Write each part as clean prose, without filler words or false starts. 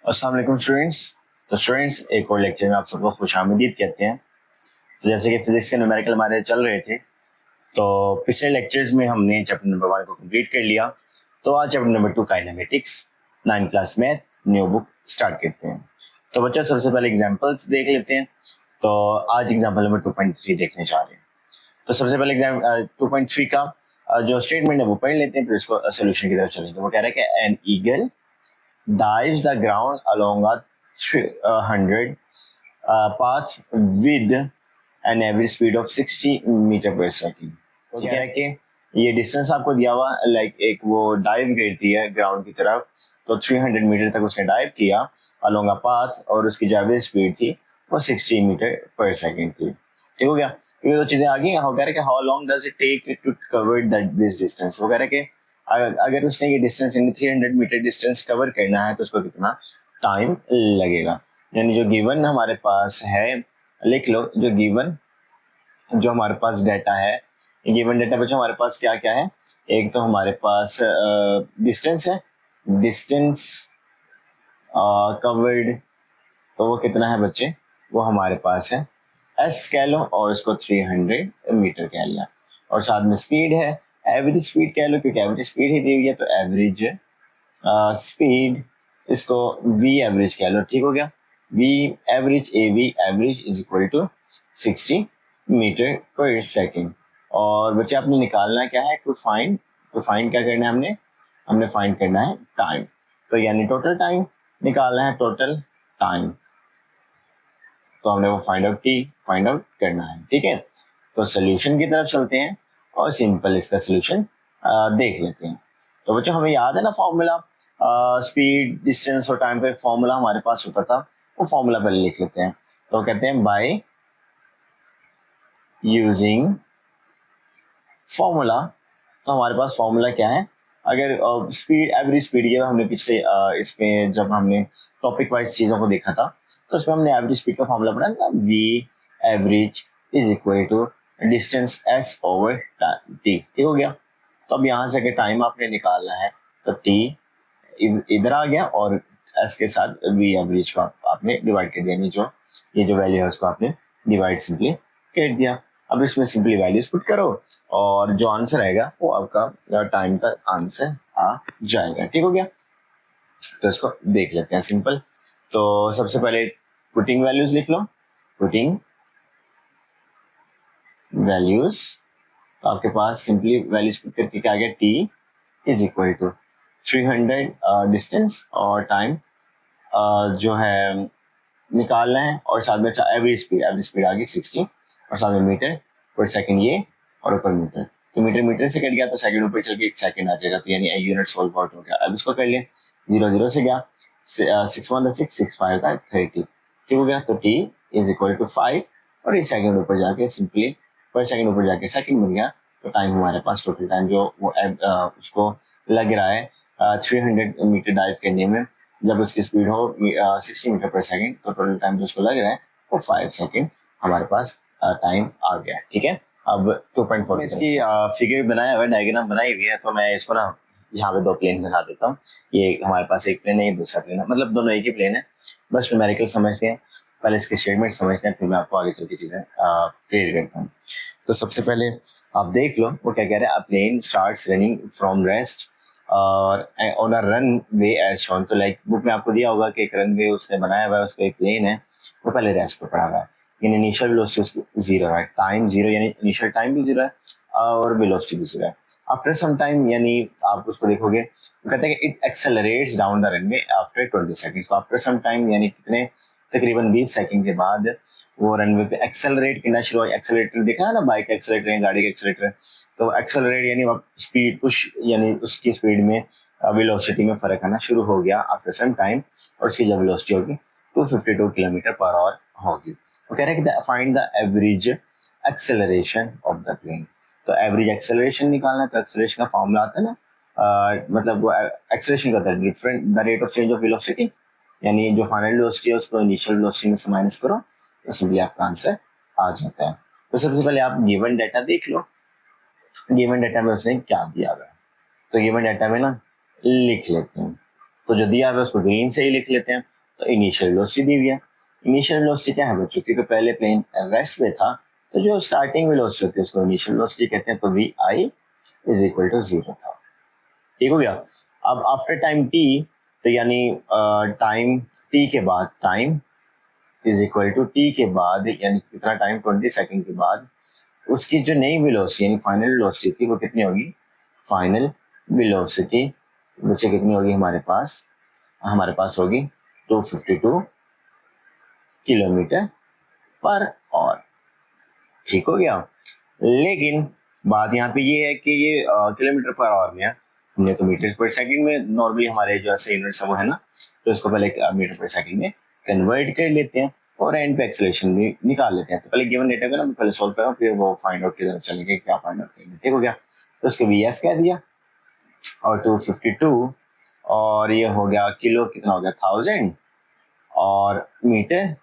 अस्सलाम वालेकुम स्टूडेंट्स। तो स्टूडेंट्स, एक और लेक्चर में आप सबको खुशामदीद कहते हैं। तो जैसे कि फिजिक्स के न्यूमेरिकल हमारे चल रहे थे, तो पिछले लेक्चर्स में हमने चैप्टर नंबर 1 को कंप्लीट कर लिया। तो आज chapter number 2 kinematics 9 class math new book start करते हैं। तो बच्चा सबसे पहले एग्जांपल्स देख लेते हैं। तो आज एग्जांपल नंबर 2.3 देखने जा रहे हैं। तो सबसे पहले एग्जाम 2.3 का जो स्टेटमेंट है वो पढ़ लेते हैं, फिर उसको सोल्यूशन की तरफ चलेंगे। वो कह रहा है कि an eagle dives the ground along a 100 path with an average speed of 60 metre per second. तो कह रहा है कि ये डिस्टेंस आपको दिया हुआ, लाइक एक वो डाइव करती है ग्राउंड की तरफ, तो 300 मीटर तक उसने डाइव किया अलोंग अ पाथ, और उसकी जो एवरेज स्पीड थी वो 60 मीटर पर सेकेंड थी। ठीक हो गया। ये दो चीजें आ गई। वो कह रहा है कि how long does it take to cover this distance. वो कह रहा है कि अगर उसने ये डिस्टेंस यानी 300 मीटर डिस्टेंस कवर करना है तो उसको कितना टाइम लगेगा। यानी जो गिवन हमारे पास है, लिख लो, जो गिवन जो हमारे पास डाटा है, गिवन डाटा बच्चों हमारे पास क्या क्या है। एक तो हमारे पास डिस्टेंस है, डिस्टेंस कवर्ड, तो वो कितना है बच्चे, वो हमारे पास है एस कह लो, और इसको 300 मीटर कह लिया। और साथ में स्पीड है, एवरेज स्पीड कह लो क्योंकि एवरेज स्पीड ही दी हुई है, तो एवरेज स्पीड, इसको वी एवरेज कह लो। ठीक हो गया। V average, a v average is equal to 60 metre per second. और बच्चे आपने निकालना क्या है, टू फाइंड क्या करना है, हमने फाइंड करना है टाइम। तो यानी टोटल टाइम निकालना है, टोटल टाइम। तो हमने वो फाइंड आउट करना है। ठीक है। तो सोल्यूशन की तरफ चलते हैं और सिंपल इसका सोल्यूशन देख लेते हैं। तो बच्चों हमें याद है ना फॉर्मूला, स्पीड डिस्टेंस और टाइम का एक फॉर्मूला हमारे पास होता था, वो फॉर्मूला पहले लिख लेते हैं। तो कहते हैं बाय यूजिंग फॉर्मूला। तो हमारे पास फॉर्मूला क्या है, अगर स्पीड एवरेज स्पीड, ये हमने पिछले इसमें जब हमने टॉपिक वाइज चीजों को देखा था, तो उसमें हमने एवरेज स्पीड का फॉर्मूला पढ़ा था, v average is equal to distance s over t. ठीक हो गया। तो अब यहाँ से अगर टाइम आपने निकालना है तो टी इधर आ गया, और एस के साथ वी एवरेज को आपने डिवाइड कर दिया, जो ये जो वैल्यू है उसको आपने डिवाइड सिंपली कर दिया। अब इसमें सिंपली वैल्यूज पुट करो और जो आंसर आएगा वो आपका टाइम का आंसर आ जाएगा। ठीक हो गया। तो इसको देख लेते हैं सिंपल। तो सबसे पहले पुटिंग वैल्यूज लिख लो, पुटिंग वैल्यूज। तो आपके पास सिंपली वैल्यूज पुट करके क्या आ गया, t is equal to 300 distance और टाइम जो है निकालना है, और साथ में एवरेज स्पीड आ गई 60, और साथ में मीटर पर सेकंड ये, और ऊपर मीटर। तो मीटर मीटर से कट गया तो सेकंड ऊपर चल के एक सेकंड आ जाएगा, तो यानी यूनिट सोल्व आउट हो गया। अब इसको कर लिए, 0 0 से गया, 6 1 6 6 5 30। ठीक हो गया। तो टी इज इक्वल टू 5, और ये सेकंड ऊपर जाके सिंपली पर सेकंड ऊपर जाके सेकंड बन गया। तो टाइम हमारे पास, टोटल टाइम जो वो उसको लग रहा है 300 मीटर डाइव करने में, जब उसकी स्पीड हो 60 मीटर पर सेकंड, तो टोटल टाइम जो उसको लग रहा है वो 5 सेकंड हमारे पास टाइम आ गया। ठीक है। अब 2.4 इसकी फिगर बनाया हुआ है, डायग्राम बनाई हुई है, तो मैं इसको ना यहाँ पे दो प्लेन बना देता हूँ। ये हमारे पास एक प्लेन है, ये दूसरा प्लेन है, मतलब दोनों एक ही प्लेन है। बस न्यूमेरिकल समझते हैं, पहले इसके स्टेटमेंट समझते हैं, फिर मैं आपको आगे चल के चीजें क्लियर करता हूँ। तो सबसे पहले आप देख लो वो क्या कह रहा है, a plane starts running from rest और on a runway as shown. तो लाइक बुक में आपको दिया होगा कि एक रन वे उसने बनाया हुआ है, उस पर एक प्लेन है, वो पहले रेस्ट पर पड़ा हुआ है, यानी इनिशियल वेलोसिटी उसकी 0 है, टाइम 0 यानी इनिशियल टाइम भी 0 है, और वेलोसिटी भी 0 है। आफ्टर सम टाइम, यानी आप उसको देखोगे, वो कहते हैं कि it accelerates down the runway after 20 seconds. तो आफ्टर सम टाइम यानी कितने, तकरीबन 20 सेकंड के बाद वो रनवे पे एक्सेलरेट करना शुरू हुआ। एक्सेलरेटर देखा है ना, बाइक का एक्सेलरेटर है, गाड़ी का एक्सेलरेटर है। तो एक्सेलरेट यानी स्पीड पुश, यानी उसकी स्पीड में वेलोसिटी में फर्क आना शुरू हो गया आफ्टर सम टाइम, और उसकी जब वेलोसिटी होगी 252 किलोमीटर पर आवर होगी। वो कह रहे हैं कि find the average acceleration of the plane. तो एवरेज एक्सेलरेशन निकालना है, तो एक्सेलरेशन का फॉर्मूला आता है ना, मतलब वो एक्सेलरेशन का होता है different the rate of change of velocity, यानी जो फाइनल वेलोसिटी है उसको इनिशियल वेलोसिटी में से माइनस करो, तो सिंपली आपका आंसर आ जाता है। तो सबसे पहले आप गिवन डाटा देख लो, गिवन डाटा में उसने क्या दिया हुआ है, तो गिवन डाटा में ना लिख लेते हैं। तो जो दिया है उसको ग्रीन से ही लिख लेते हैं। तो इनिशियल वेलोसिटी दी हुई है। इनिशियल वेलोसिटी क्या है बच्चों, क्योंकि पहले प्लेन रेस्ट में था तो जो स्टार्टिंग वेलोसिटी होती है उसको इनिशियल वेलोसिटी कहते हैं। तो v i is equal to 0 था। ठीक हो गया। अब आफ्टर टाइम टी, तो यानी टाइम टी के बाद, time is equal to t के बाद यानी कितना टाइम, 20 सेकंड के बाद उसकी जो नई वेलोसिटी यानी फाइनल वेलोसिटी थी वो कितनी होगी। फाइनल वेलोसिटी बच्चे कितनी होगी हमारे पास होगी 252 किलोमीटर पर आवर। ठीक हो गया। लेकिन बात यहाँ पे ये है कि ये किलोमीटर पर आवर में है, हमने तो मीटर पर सेकंड में नॉर्मली हमारे जो ऐसे यूनिट्स है वो है ना, तो इसको पहले मीटर पर सेकंड में कन्वर्ट कर लेते हैं और एंड पे एक्सेलरेशन भी निकाल लेते हैं। तो पहले गिवन डेटा को ना पहले सॉल्व करो, फिर वो फाइंड आउट की तरफ चलेंगे क्या फाइंड आउट करेंगे। ठीक हो गया। तो उसके वी एफ कह दिया और 252 और ये हो गया किलो, कितना हो गया 1000 और मीटर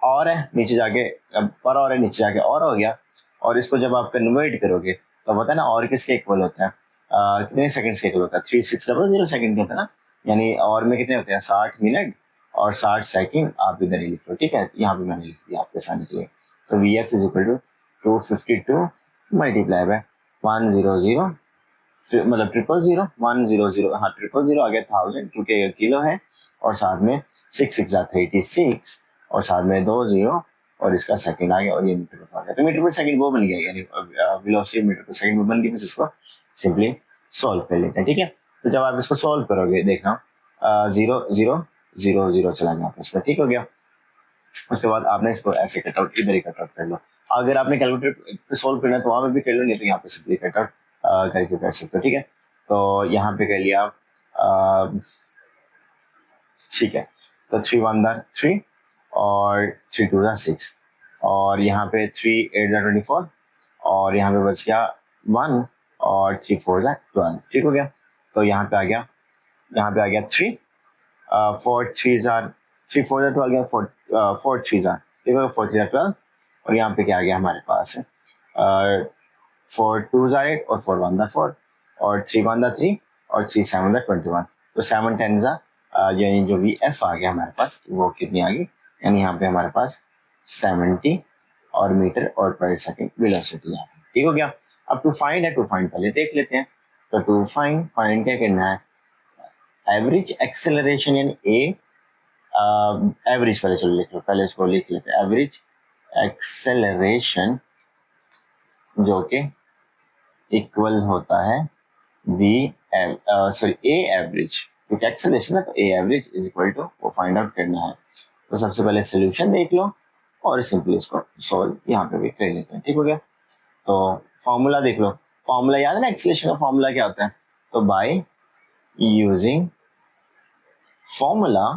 और है नीचे जाके, पर और है नीचे जाके और हो गया। और इसको जब आप कन्वर्ट करोगे तो पता है ना और किसके इक्वल होता है, कितने सेकंड्स के इक्वल होता है, 3600 सेकंड का होता है ना। यानी और में कितने होते हैं 60 मिनट और 60 सेकंड। आप इधर ही लिख लो, ठीक है, यहाँ पे मैंने लिख दिया आपके सामने के लिए। तो v F is equal to 252 multiply by 100 मतलब 000 हाँ 000 आ गया 1000 क्योंकि ये किलो है और साथ में 6 6 36 और साथ में 2 जीरो और इसका सेकंड आ गया और ये मीटर पर आ गया। तो मीटर पर सेकंड वो बन गया यानी वेलोसिटी मीटर पर सेकंड में बन गई। बस इसको सिंपली सॉल्व कर लेते हैं। ठीक है। तो जब आप इसको सॉल्व करोगे देखना 0 0 0 0 चला गया आपस में। ठीक हो गया। उसके बाद आपने इसको ऐसे कट आउट इधर ही कट आउट कर लो। अगर आपने कैलकुलेटर पे सॉल्व करना है तो वहां पे भी कर लो, नहीं तो यहाँ पे सिंपली कट आउट करके कर सकते हो। ठीक है। तो यहाँ पे कर लिया ठीक है। तो 3 1 3 और 3 2 6 और यहाँ पे 3 8 24 और यहाँ पे बच गया 1 और 3 4 12। ठीक हो गया। तो यहाँ पे आ गया 3 4 3 3 4 12 गया 4 3 ठीक है 4 3 12 और यहाँ पे क्या आ गया हमारे पास है 4 2 8 और 4 1 4 और 3 1 3 और 3 7 21। तो 7 10 यानी जो वी एफ आ गया हमारे पास वो कितनी आ गई, यानी यहाँ पे हमारे पास 70 और मीटर और पर सेकंड वेलोसिटी आ गई। ठीक हो गया। अब टू फाइंड है, टू फाइंड पहले देख लेते हैं। तो टू फाइंड क्या करना है, एवरेज एक्सेलरेशन यानी ए एवरेज पहले चलो लिख लो, पहले इसको लिख लेते हैं। एवरेज एक्सेलरेशन जो कि इक्वल होता है वी सॉरी ए एवरेज, क्योंकि एक्सेलरेशन है तो a average is equal to वो फाइंड आउट करना है। तो सबसे पहले सोल्यूशन देख लो और सिंपली इसको सॉल्व यहाँ पे भी कर लेते हैं। ठीक हो गया। तो फॉर्मूला देख लो, फॉर्मूला याद है ना एक्सेलरेशन का फॉर्मूला क्या होता है। तो बाय यूजिंग फॉर्मूला,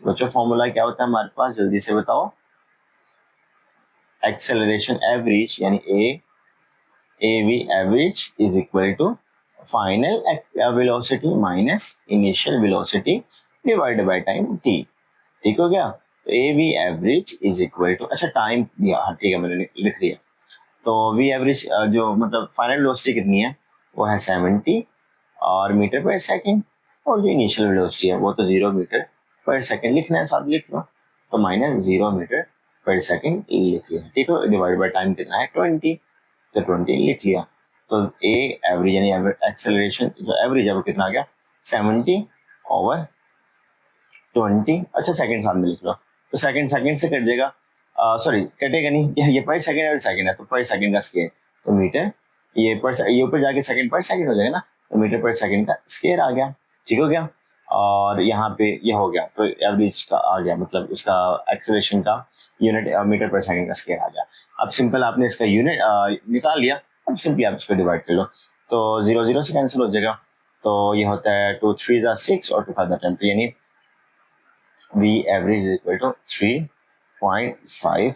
बच्चों फॉर्मूला क्या होता है हमारे पास जल्दी से बताओ। एक्सेलरेशन एवरेज यानी a v average is equal to final velocity minus initial velocity divided by time t. ठीक हो गया। तो a v average is equal to, अच्छा टाइम दिया, हाँ ठीक है मैंने लिख दिया। तो वी एवरेज जो मतलब फाइनल वेलोसिटी कितनी है वो है 70 और मीटर पर सेकंड और जो इनिशियल वेलोसिटी है वो तो 0 मीटर पर सेकंड लिखना है, साथ लिख लो। तो माइनस 0 मीटर पर सेकंड लिख लिया। ठीक है। डिवाइड बाय टाइम कितना है 20, तो 20 लिख लिया। तो ए एवरेज यानी एक्सेलरेशन जो एवरेज है वो कितना आ गया 70 ओवर 20। अच्छा सेकंड साथ में लिख लो, तो सेकंड से कट जाएगा, सॉरी कटेगा नहीं, ये पर सेकंड और सेकंड है तो पर सेकंड का स्केयर, तो मीटर ये ऊपर जाके सेकंड पर सेकंड हो जाएगा ना, तो मीटर पर सेकंड का स्केयर आ गया। ठीक हो गया। और यहाँ पे ये हो गया तो एवरेज का आ गया, मतलब उसका एक्सेलरेशन का यूनिट मीटर पर सेकंड का स्केयर आ गया। अब सिंपल आपने इसका यूनिट निकाल लिया, अब सिंपली आप इसको डिवाइड कर लो। तो 0 0 से कैंसिल हो जाएगा। तो ये होता है 2 3 6 और 2 5 10, यानी V average is equal to 3.5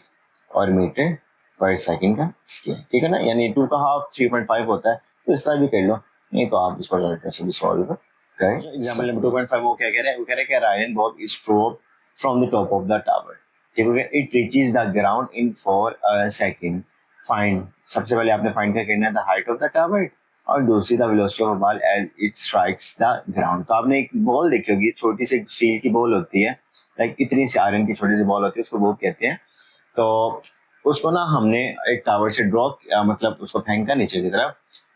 और मीटर पर सेकंड का स्केयर। ठीक है ना, यानी 2 का हाफ 3.5 होता है, तो इस तरह भी कर लो, नहीं तो आप इसको डायरेक्ट से भी सॉल्व कर। एग्जांपल नंबर 2.5 वो क्या कह रहा है, वो कह रहा है कि Ryan bob is drop from the top of the tower. ठीक है, it reaches the ground in 4 second. Find, सबसे पहले आपने फाइंड क्या करना है the height of the tower और दूसरी the velocity of a ball as it strikes the ground. तो आपने एक बॉल देखी होगी, छोटी सी स्टील की बॉल होती है, लाइक इतनी सी आयरन की छोटी सी बॉल होती है, उसको वो कहते हैं। तो उसको ना हमने एक टावर से ड्रॉप किया, मतलब उसको फेंका नीचे की तरफ,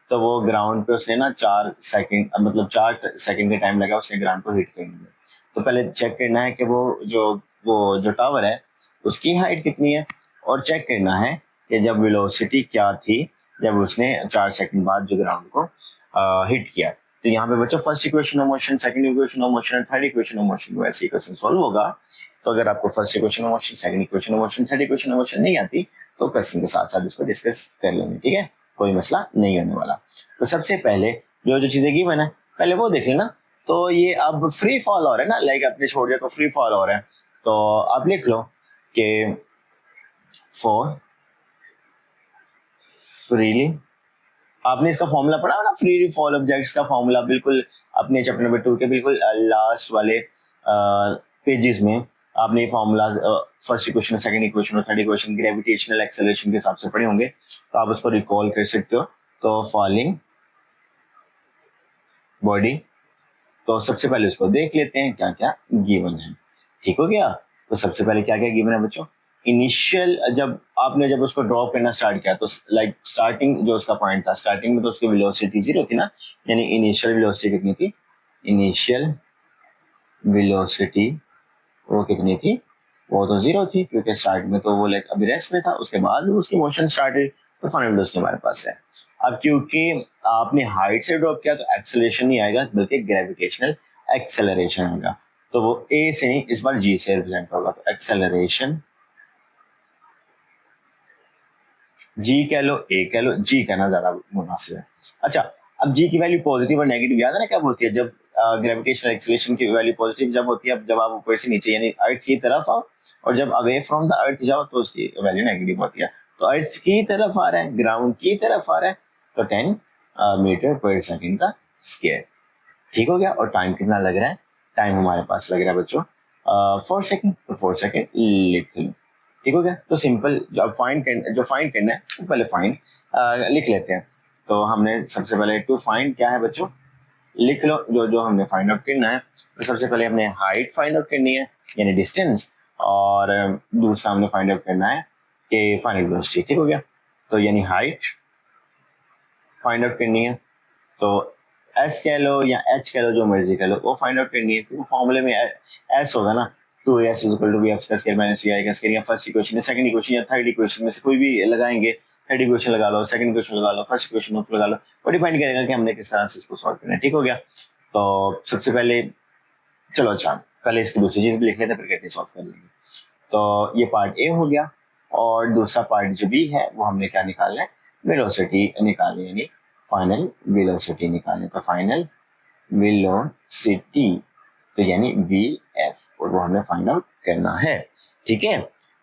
तो वो ग्राउंड पे उसने ना 4 सेकंड, मतलब 4 सेकंड का टाइम लगा उसने ग्राउंड को हिट करने में। तो पहले चेक करना है कि वो जो टावर है उसकी हाइट कितनी है, और चेक करना है कि जब वेलोसिटी क्या थी जब उसने 4 सेकंड बाद जो ग्राउंड को हिट किया। तो यहाँ पे बच्चों first equation of motion, second equation of motion, third equation of motion, वैसे इक्वेशन सॉल्व होगा। तो अगर आपको first equation of motion, second equation of motion, third equation of motion नहीं आती तो क्वेश्चन के साथ साथ इसको डिस्कस कर लेंगे, ठीक है, कोई मसला नहीं होने वाला। तो सबसे पहले जो जो चीजें गिवन है पहले वो देख लेना। तो ये अब फ्री फॉल हो रहा है ना, लाइक अपने छोड़ दिया तो फ्री फॉल हो रहा है, तो आप लिख लो कि फॉर फ्रीली, आपने इसका फॉर्मूला पढ़ा है ना, फ्री फॉल ऑब्जेक्ट्स का फॉर्मूला, बिल्कुल अपने चैप्टर नंबर 2 के बिल्कुल लास्ट वाले पेजेस में आपने formula first equation, second equation और थर्ड इक्वेशन ग्रेविटेशनल एक्सेलरेशन के हिसाब से पढ़े होंगे, तो आप उसको रिकॉल कर सकते हो। तो फॉलिंग बॉडी, तो सबसे पहले उसको देख लेते हैं क्या क्या गिवन है, ठीक हो गया। तो सबसे पहले क्या क्या गिवन है बच्चों, इनिशियल जब उसको ड्रॉ करना स्टार्ट किया तो लाइक स्टार्टिंग जो उसका पॉइंट था, स्टार्टिंग में तो उसकी वेलोसिटी 0 थी ना, यानी इनिशियल वेलोसिटी कितनी थी, इनिशियल वेलोसिटी वो कितनी थी, वो तो 0 थी, क्योंकि स्टार्ट में तो वो लाइक अभी रेस्ट में था, उसके बाद उसकी मोशन स्टार्टेड, तो फाइनल वेलोसिटी हमारे पास है। अब क्योंकि आपने हाइट से ड्रॉप किया तो एक्सेलरेशन नहीं आएगा बल्कि ग्रेविटेशनल एक्सेलरेशन आएगा, तो वो ए से नहीं इस बार जी से रिप्रेजेंट होगा, तो एक्सेलरेशन जी कह लो, ए कह लो, जी कहना ज्यादा मुनासिब है। अच्छा, अब जी की वैल्यू पॉजिटिव और नेगेटिव याद है ना कब होती है, जब ग्रेविटेशनल एक्सेलरेशन की वैल्यू पॉजिटिव जब होती है, जब आप ऊपर से नीचे यानी अर्थ की तरफ आओ, और जब अवे फ्रॉम द अर्थ जाओ तो उसकी वैल्यू नेगेटिव होती है। तो अर्थ की तरफ आ रहा है, ग्राउंड की तरफ आ रहा है, तो 10 मीटर पर सेकेंड का स्क्वायर, ठीक हो गया। और टाइम कितना लग रहा है, टाइम हमारे पास लग रहा है बच्चों 4 सेकेंड, तो 4 सेकेंड लिख लो, ठीक हो गया। तो सिंपल जो फाइंड करना है तो पहले फाइंड लिख लेते हैं। तो हमने सबसे पहले टू फाइंड क्या है बच्चों, लिख लो जो जो हमने फाइंड आउट करना है। तो सबसे पहले हमने हाइट फाइंड आउट करनी है यानी डिस्टेंस, और दूसरा हमने फाइंड आउट करना है कि फाइनल वेलोसिटी, ठीक हो गया। तो यानी हाइट फाइंड आउट करनी है, तो एस कह लो या एच कह लो, जो मर्जी कह लो, वो फाइंड आउट करनी है, क्योंकि फॉर्मूले में एस होगा ना, 2s equal to v f का स्क्वायर माइनस वी आई का स्क्वायर, या फर्स्ट इक्वेशन या सेकंड इक्वेशन या थर्ड इक्वेशन में से कोई भी लगाएंगे, थर्ड इक्वेशन लगा लो, सेकंड इक्वेशन लगा लो, फर्स्ट इक्वेशन लगा लो, वो डिपेंड करेगा कि हमने किस तरह से इसको सॉल्व करना है, ठीक हो गया। तो सबसे पहले चलो, अच्छा पहले इसकी दूसरी चीज भी लिख लेते हैं, फिर कहते हैं सॉल्व कर लेंगे। तो ये पार्ट ए हो गया, और दूसरा पार्ट जो बी है वो हमने क्या निकालना है, वेलोसिटी निकालनी है, यानी फाइनल वेलोसिटी निकालनी है। तो फाइनल वेलोसिटी तो यानी वी एफ, और वो हमें फाइंड आउट करना है, ठीक है।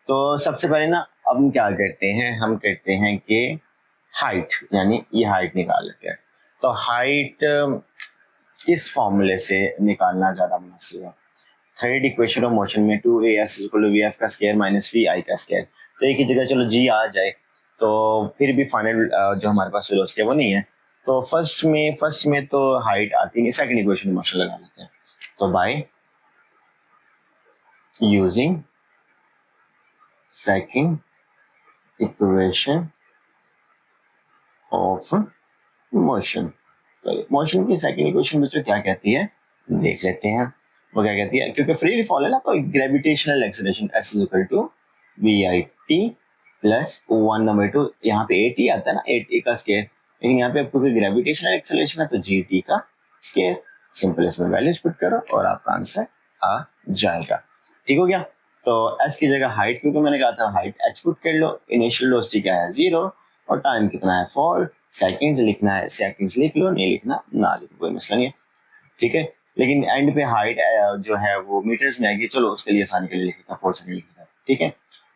तो सबसे पहले ना अब हम क्या करते हैं, हम कहते हैं कि हाइट, यानी ये हाइट निकाल लेते हैं। तो हाइट इस फॉर्मूले से निकालना ज्यादा मुनासिब है। थर्ड इक्वेशन ऑफ मोशन में 2as equal to v f का स्क्वायर माइनस वी आई का स्क्वायर, तो एक ही जगह चलो जी आ जाए, तो फिर भी फाइनल जो हमारे पास वेलोसिटी है वो नहीं है। तो फर्स्ट में तो हाइट आती नहीं, सेकंड इक्वेशन मोशन लगा लेते हैं। तो by using second equation of motion, तो मोशन की सेकंड इक्वेशन बच्चों क्या कहती है देख लेते हैं। वो क्या कहती है, क्योंकि फ्री फॉल है ना, तो gravitational acceleration s is equal to we i t plus 1/2, यहाँ पे ए टी आता है ना, ए टी का स्क्वायर, लेकिन यहाँ पे क्योंकि ग्रेविटेशनल एक्सेलरेशन है तो जी टी का स्क्वायर। सिंपल इसमें वैल्यूज पुट करो और आपका आंसर आ जाएगा, ठीक हो गया। तो एस की जगह हाइट, क्योंकि मैंने कहा था हाइट एच पुट कर लो, इनिशियल वेलोसिटी क्या है 0, और टाइम कितना है 4 सेकंड्स, लिखना है सेकंड्स लिख लो, नहीं लिखना ना लिखो, कोई मसला नहीं है, ठीक है। लेकिन एंड पे हाइट जो है वो मीटर्स में आएगी, चलो उसके लिए आसानी के लिए लिखा 4 सेकंड लिखा, ठीक है।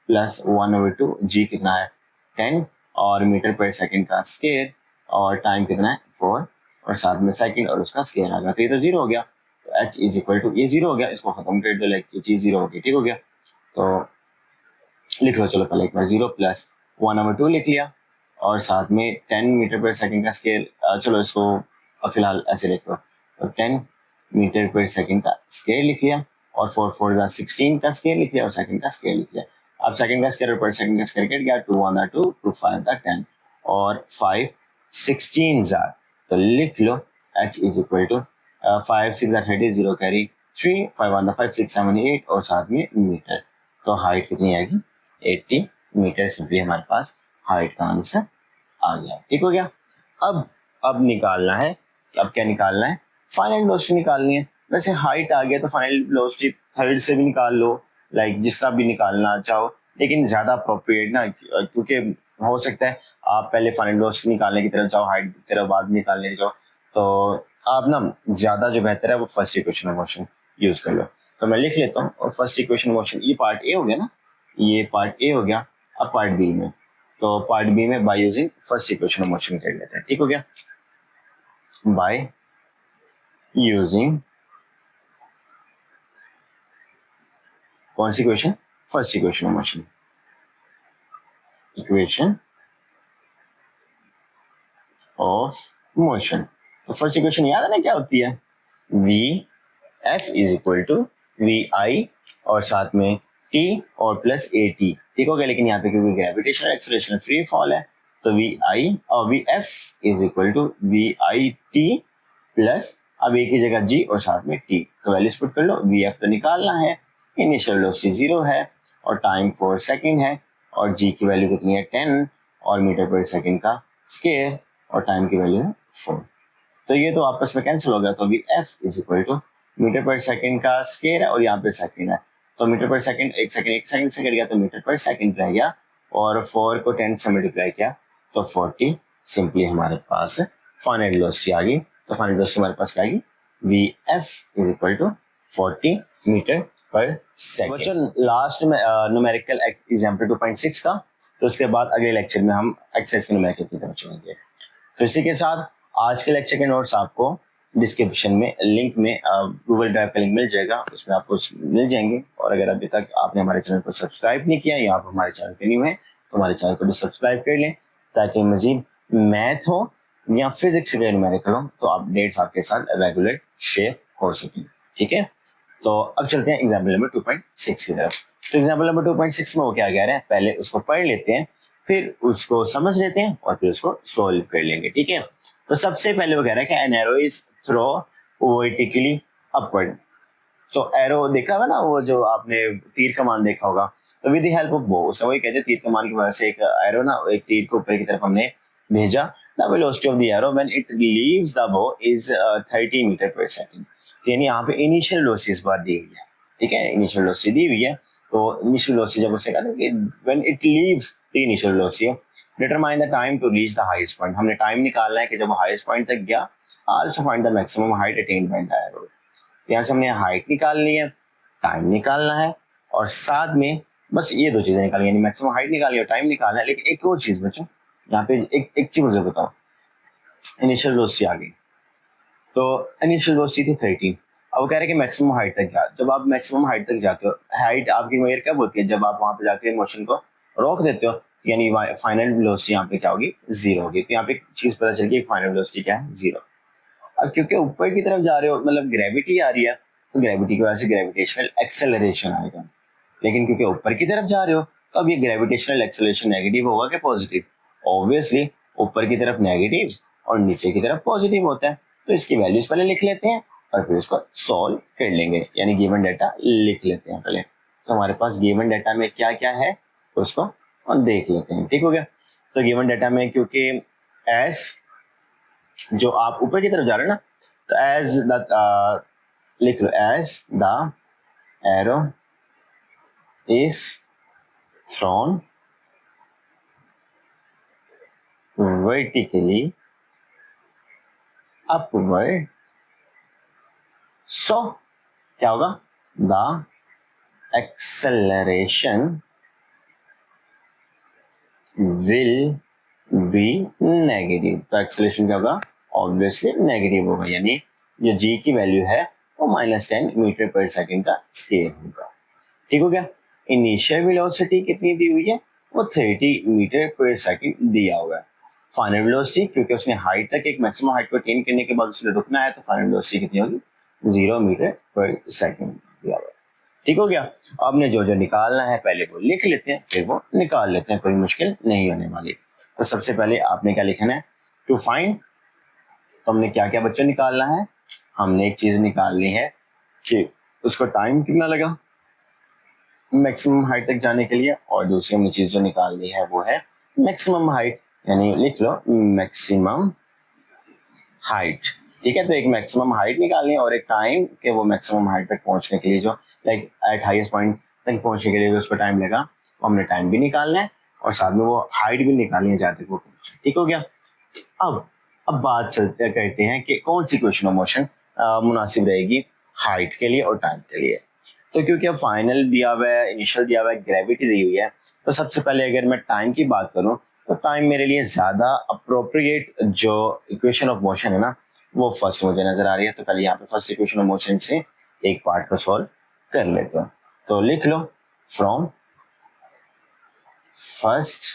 प्लस 1/2 जी कितना है 10, और मीटर पर सेकंड का स्क्वायर, और टाइम कितना है 4, और साथ में सेकंड और उसका स्क्वायर आ गया, तो ये तो 0 हो गया। तो एच इज इक्वल टू ये 0 हो गया, इसको खत्म कर दो, लाइक ये चीज 0 हो गई, ठीक हो गया। तो लिख लो, चलो पहले एक बार 0 प्लस 1/2 लिख लिया, और साथ में 10 मीटर पर सेकंड का स्केल चलो इसको फिलहाल ऐसे लिखो, तो 10 मीटर पर सेकंड का स्केयर लिख लिया, और 4 4 जा 16 का स्केयर लिख लिया, और सेकंड का स्केयर लिख लिया। अब सेकंड का स्केयर और पर सेकंड का स्केयर कट गया, 2 1 2 2 5 10, और 5 16 जा, तो लिख लो h is equal to 5 6 30 0 carry 3 5 1 5 6 7 8 और साथ में मीटर। तो हाइट कितनी आएगी 80 मीटर। सिंपली हमारे पास हाइट का आंसर आ गया। ठीक हो गया। अब निकालना है, अब क्या निकालना है, फाइनल वेलोसिटी निकालनी है। वैसे हाइट आ गया तो फाइनल वेलोसिटी थर्ड से भी निकाल लो, लाइक जिस तरह भी निकालना चाहो, लेकिन ज्यादा अप्रोप्रिएट ना, क्योंकि हो सकता है आप पहले फाइनल वेलोसिटी निकालने की तरफ जाओ, हाइट की तरफ बाद निकालने की जाओ, तो आप ना ज्यादा जो बेहतर है वो first equation of motion use कर लो। तो मैं लिख लेता हूँ, और फर्स्ट इक्वेशन ऑफ मोशन, ये पार्ट ए हो गया ना, ये पार्ट ए हो गया। अब पार्ट बी में, तो पार्ट बी में by using first equation of motion कर लेते हैं। ठीक हो गया। बाय यूजिंग कौन सी equation, first equation of motion, equation of motion. तो फर्स्ट इक्वेशन याद है ना क्या होती है, V F is equal to we आई और साथ में टी और प्लस ए टी। ठीक हो गया। लेकिन यहाँ पे क्योंकि ग्रेविटेशनल एक्सेलरेशन फ्री फॉल है, तो वी आई और v F is equal to we i t plus, अब एक ही जगह जी और साथ में टी, तो वैल्यूज पुट कर लो। वी एफ तो निकालना है, इनिशियल वेलोसिटी 0 है और टाइम 4 सेकेंड है, और जी की वैल्यू कितनी है 10, और मीटर पर सेकेंड का स्केयर, और टाइम की वैल्यू है 4। तो ये तो आपस में कैंसिल हो गया, तो v F is equal to metre per second का स्केयर है और यहाँ पे सेकेंड है, तो मीटर पर सेकेंड एक सेकेंड से कट गया, तो मीटर पर सेकेंड रह गया, और 4 को 10 से मल्टीप्लाई किया तो 40। सिंपली हमारे पास फाइनल वेलोसिटी आ गई। तो फाइनल वेलोसिटी हमारे पास क्या आ गई, v F is equal to 40 metre per second. बच्चों लास्ट में न्यूमेरिकल एग्जाम्पल 2.6 का, तो उसके बाद अगले लेक्चर में हम एक्सरसाइज के न्यूमेरिकल की तरफ चलेंगे। तो इसी के साथ आज के लेक्चर के नोट्स आपको डिस्क्रिप्शन में लिंक में गूगल ड्राइव का लिंक मिल जाएगा, उसमें आपको मिल जाएंगे। और अगर अभी तक आपने हमारे चैनल को सब्सक्राइब नहीं किया या आप हमारे चैनल पे न्यू है, तो हमारे चैनल को भी सब्सक्राइब कर लें, ताकि मजीद मैथ हो या फिजिक्स से न्यूमेरिकल हो तो अपडेट्स आपके साथ रेगुलर शेयर हो सकें। ठीक है। तो अब चलते हैं एग्जाम्पल नंबर 2.6 की तरफ। तो एग्जाम्पल नंबर 2.6 में वो क्या कह रहे हैं, पहले उसको पढ़ लेते हैं, फिर उसको समझ लेते हैं और फिर उसको सॉल्व कर लेंगे। ठीक है। तो सबसे पहले वो कह रहा है कि an arrow is throw vertically upward. तो एरो देखा होगा ना, वो जो आपने तीर कमान देखा होगा, तो विद द हेल्प ऑफ बो, उसका वही कहते हैं तीर कमान की वजह से एक एरो ना, एक तीर को ऊपर की तरफ हमने भेजा। The velocity of the arrow when it leaves the बो इज 30 मीटर पर सेकंड। यानी यहाँ पे इनिशियल वेलोसिटी इस बार दी हुई है। ठीक है, इनिशियल वेलोसिटी दी हुई है। तो इनिशियल वेलोसिटी जब उसने कहा कि when it leaves the initial velocity, determine the time to reach the highest point. हमने टाइम निकालना है कि जब वो हाईएस्ट पॉइंट तक गया। Also find the maximum height attained by the arrow. यहाँ से हमने हाइट निकालनी है, टाइम निकालना है, और साथ में बस ये दो चीजें निकालनी, यानी मैक्सिमम हाइट निकालनी है और टाइम निकालना है। लेकिन एक और चीज बच्चों, यहाँ पे एक चीज मुझे बताओ, इनिशियल वेलोसिटी आ गई, तो इनिशियल वेलोसिटी थी 13। अब वो कह रहे हैं कि मैक्सिमम हाइट तक जा। जब आप मैक्सिमम हाइट तक जाते हो, हाइट आपकी मेजर कब होती है, जब आप वहां पे जाके मोशन को रोक देते हो, यानी फाइनल वेलोसिटी यहाँ पे क्या होगी, 0 होगी। तो यहाँ पे चीज पता चल गई, फाइनल वेलोसिटी क्या है, 0। अब क्योंकि ऊपर की तरफ जा रहे हो, मतलब ग्रेविटी आ रही है, तो ग्रेविटी की वजह से ग्रेविटेशनल एक्सेलरेशन आएगा। लेकिन क्योंकि ऊपर की तरफ जा रहे हो, तो अब ये ग्रेविटेशनल एक्सेलरेशन नेगेटिव होगा कि पॉजिटिव, ऑब्वियसली ऊपर की तरफ नेगेटिव और नीचे की तरफ पॉजिटिव होता है। तो इसकी वैल्यूज पहले लिख लेते हैं और फिर इसको सॉल्व कर लेंगे, यानी गिवन डाटा लिख लेते हैं पहले। तो हमारे पास गिवन डाटा में क्या क्या है उसको हम देख लेते हैं। ठीक हो गया। तो गिवन डाटा में क्योंकि एस जो आप ऊपर की तरफ जा रहे हैं ना, तो एज द लिख लो, as the arrow is thrown vertically upward, so क्या होगा, the acceleration will be negative. तो एक्सेलरेशन क्या होगा, ऑब्वियसली नेगेटिव होगा, यानी जो जी की वैल्यू है वो -10 मीटर पर सेकेंड का स्केयर होगा। ठीक हो गया। इनिशियल वेलोसिटी कितनी दी हुई है, वो 30 मीटर पर सेकेंड दिया हुआ है। फाइनल वेलोसिटी, क्योंकि उसने हाइट तक एक मैक्सिमम हाइट को अटेन करने के बाद उसने रुकना है, तो फाइनल वेलोसिटी कितनी होगी, 0 मीटर पर सेकंड दिया हुआ। ठीक हो गया। आपने जो जो निकालना है पहले वो लिख लेते हैं, फिर वो निकाल लेते हैं, कोई मुश्किल नहीं होने वाली। तो सबसे पहले आपने क्या लिखना है, टू फाइंड। तो हमने क्या क्या बच्चों निकालना है, हमने एक चीज निकालनी है कि उसको टाइम कितना लगा मैक्सिमम हाइट तक जाने के लिए, और दूसरी हमने चीज जो निकालनी है वो है मैक्सिमम हाइट, यानी लिख लो मैक्सिमम हाइट। ठीक है, तो एक मैक्सिमम हाइट निकालनी है और एक टाइम के वो मैक्सिमम हाइट तक पहुंचने के लिए, जो लाइक एट हाईएस्ट पॉइंट तक पहुंचने के लिए जो उसको टाइम लगा, वो हमने टाइम भी निकालना है और साथ में वो हाइट भी निकालनी है जहाँ तक वो पहुंचे। ठीक हो गया। अब बात चलते करते हैं कि कौन सी इक्वेशन ऑफ मोशन मुनासिब रहेगी हाइट के लिए और टाइम के लिए। तो क्योंकि अब फाइनल दिया हुआ है, इनिशियल दिया हुआ है, ग्रेविटी दी हुई है, तो सबसे पहले अगर मैं टाइम की बात करूं तो टाइम मेरे लिए ज्यादा अप्रोप्रिएट जो इक्वेशन ऑफ मोशन है ना, वो फर्स्ट मुझे नजर आ रही है। तो पहले यहाँ पे फर्स्ट इक्वेशन ऑफ मोशन से एक पार्ट को सॉल्व कर लेते हैं। तो लिख लो from first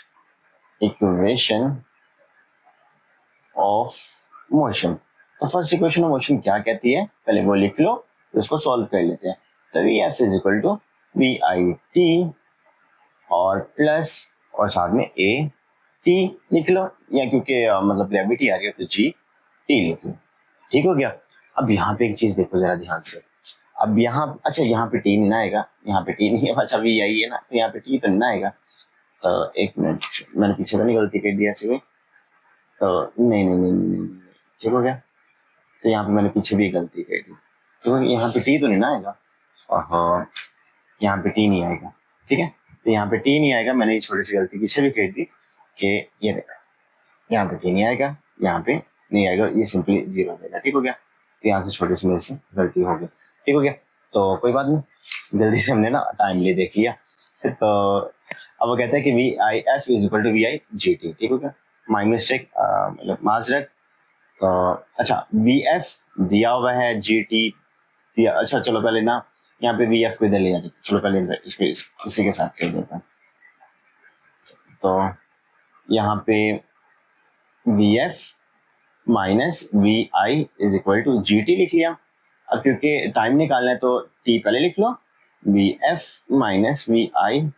equation of motion. तो फर्स्ट इक्वेशन ऑफ मोशन क्या कहती है, पहले वो लिख लो, तो उसको सॉल्व कर लेते हैं। तो v F is equal to we i t और प्लस और साथ में ए टी लिख लो, या क्योंकि मतलब ग्रेविटी आ रही है तो जी टी लिख लो। ठीक हो गया। अब यहाँ पे एक चीज देखो जरा ध्यान से। अब यहाँ अच्छा यहाँ पे टी नहीं ना आएगा, यहाँ पे टी नहीं है, अच्छा वी आई है ना, तो यहाँ पे टी तो नहीं ना आएगा। तो एक मिनट, मैंने पीछे तो नहीं गलती कर दिया ऐसे। तो नहीं नहीं नहीं नहीं, नहीं। ठीक हो गया। तो यहाँ पे मैंने पीछे भी गलती कर दी, क्योंकि यहाँ पे टी तो नहीं ना आएगा, और यहाँ पे टी नहीं आएगा। ठीक है, तो यहाँ पे टी नहीं आएगा, मैंने ये छोटी सी गलती पीछे भी कर दी कि ये देखा, यहाँ पे टी नहीं आएगा, यहाँ पे नहीं आएगा, ये सिंपली जीरो देगा। ठीक हो गया। तो यहाँ से छोटी सी मेरे से गलती हो गई। ठीक हो गया, तो कोई बात नहीं, जल्दी से हमने ना टाइमली देख लिया। तो अब वो कहता है कि v i f is equal to we i g t. ठीक हो गया, माई मिस्टेक, मतलब माजरत। तो अच्छा वी एफ दिया हुआ है, जी टी दिया, अच्छा चलो पहले ना यहाँ पे वी एफ को इधर ले जाते, चलो पहले इसको किसी के साथ कर देता हूँ। तो यहाँ पे v F minus we i is equal to g t लिख लिया। अब क्योंकि टाइम निकालना है तो टी पहले लिख लो, V F minus we I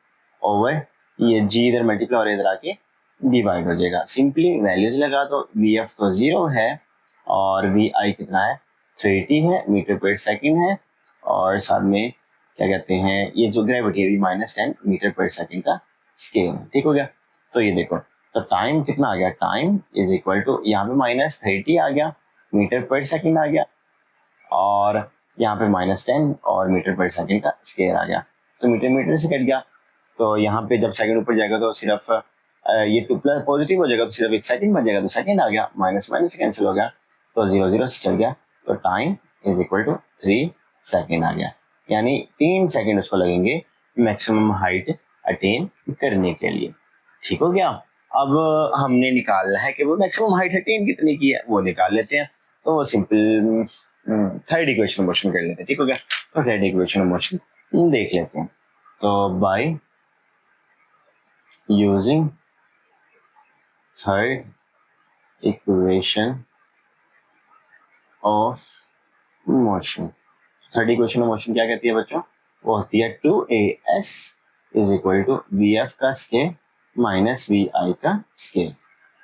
over ये जी इधर मल्टीप्लाई और इधर आके डिवाइड हो जाएगा। सिंपली वैल्यूज लगा दो, वी एफ तो 0 है और वी आई कितना है 30 है मीटर पर सेकंड है, और साथ में क्या कहते हैं ये जो ग्रेविटी है -10 मीटर पर सेकंड का स्केल है। ठीक हो गया। तो ये देखो, तो टाइम कितना आ गया, टाइम इज इक्वल टू यहाँ पे -30 आ गया मीटर पर सेकंड आ गया, और यहाँ पे -10 और मीटर पर सेकंड का स्केल आ गया। तो मीटर मीटर से कट गया, तो यहाँ पे जब सेकंड ऊपर जाएगा तो सिर्फ ये टू प्लस पॉजिटिव हो जाएगा, तो सिर्फ एक सेकंड बच जाएगा, तो सेकंड आ गया, माइनस माइनस कैंसिल हो गया, तो 0 0 से चल गया, तो time is equal to 3 second आ गया। यानी 3 सेकंड उसको लगेंगे मैक्सिमम हाइट अटेन करने के लिए। ठीक हो गया। अब हमने निकालना है कि वो मैक्सिमम हाइट अटेन कितनी की है, वो निकाल लेते हैं। तो वो सिंपल थर्ड इक्वेशन मोशन कर लेते हैं। ठीक हो गया। तो थर्ड इक्वेशन मोशन देख लेते हैं। तो by using third equation of motion, third equation of motion क्या कहती है बच्चों, वो होती है 2as is equal to v f का स्केल माइनस वी आई का स्केल।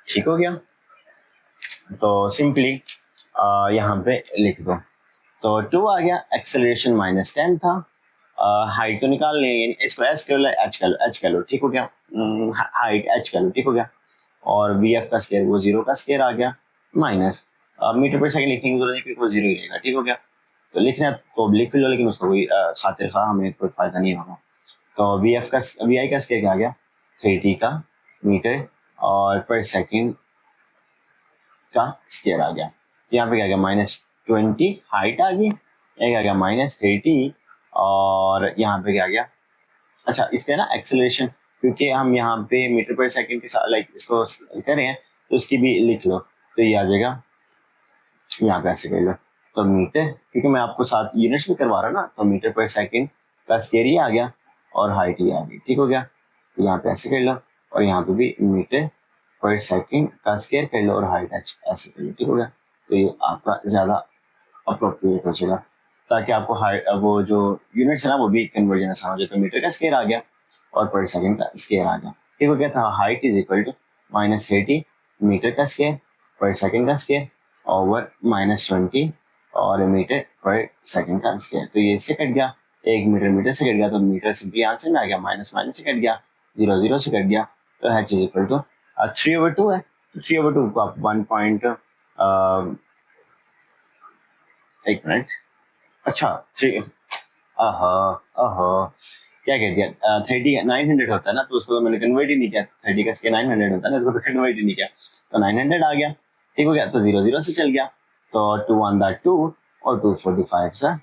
ठीक हो गया। तो सिंपली यहाँ पे लिख दो, तो 2 आ गया, एक्सेलरेशन -10 था, हाइट तो निकाल लेंगे, इसको एस कर लो, एच कर लो, एच कर लो। ठीक हो गया, हाइट एच कर लो। ठीक हो गया। और वी एफ का स्केयर वो 0 का स्केयर आ गया, माइनस मीटर पर सेकंड लिखने की जरूरत नहीं क्योंकि वो 0 ही रहेगा। ठीक हो गया। तो लिखना तो लिख लो, लेकिन उसका कोई खातिर खा हमें कोई फायदा नहीं होगा। तो वी एफ का वी आई का स्केयर क्या आ गया 30 का मीटर और पर सेकंड का स्केयर आ गया। यहाँ पे क्या गया -20 हाइट आ गई, एक आ गया -30, और यहाँ पे क्या गया, अच्छा इस पे ना एक्सेलरेशन, क्योंकि हम यहाँ पे मीटर पर सेकंड के साथ लाइक इसको कर रहे हैं, तो उसकी भी लिख लो, तो ये आ जाएगा, यहाँ पे ऐसे कर लो। तो मीटर, क्योंकि मैं आपको साथ यूनिट्स भी करवा रहा हूँ ना, तो मीटर पर सेकंड का स्केयर ही आ गया और हाइट ही आ गई। ठीक हो गया। तो यहाँ पे ऐसे कर लो, और यहाँ पे भी मीटर पर सेकंड का स्क्वायर कर लो और हाइट ऐसे कर लो, ठीक हो गया। तो ये आपका ज्यादा अप्रोप्रिएट हो जाएगा, ताकि आपको वो जो यूनिट्स है ना वो भी कन्वर्जन आसान हो जाए। तो मीटर का स्क्वायर आ गया और पर सेकंड का स्क्वायर आ गया, ठीक हो गया। था height is equal to -80 metre का स्क्वायर पर सेकंड का स्क्वायर ओवर -20 और मीटर पर सेकंड का स्क्वायर। तो ये इससे कट गया, 1 मीटर मीटर से कट गया, तो मीटर सिंपली आंसर में आ गया, माइनस माइनस से कट गया, 0 0 से कट गया, तो h इज इक्वल टू 3/2 है। 3/2 को आप 1 पॉइंट, एक मिनट, अच्छा 3, आहा आहा क्या कह दिया, 30 900 होता है ना, तो उसको तो मैंने कन्वर्ट ही नहीं किया। 30 का स्क्वायर 900 होता है ना, इसको तो कन्वर्ट ही नहीं किया, तो 900 आ गया, ठीक हो गया। तो 0 0 से चल गया, तो 2 1 2 और 245 से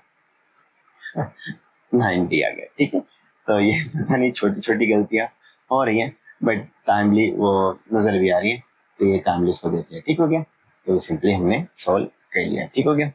90 आ गया, ठीक है। तो ये पता नहीं छोटी छोटी गलतियां हो रही हैं, बट टाइमली वो नजर भी आ रही है, तो ये टाइमली इसको देख लिया, ठीक हो गया। तो सिंपली हमने सॉल्व कर लिया, ठीक हो गया।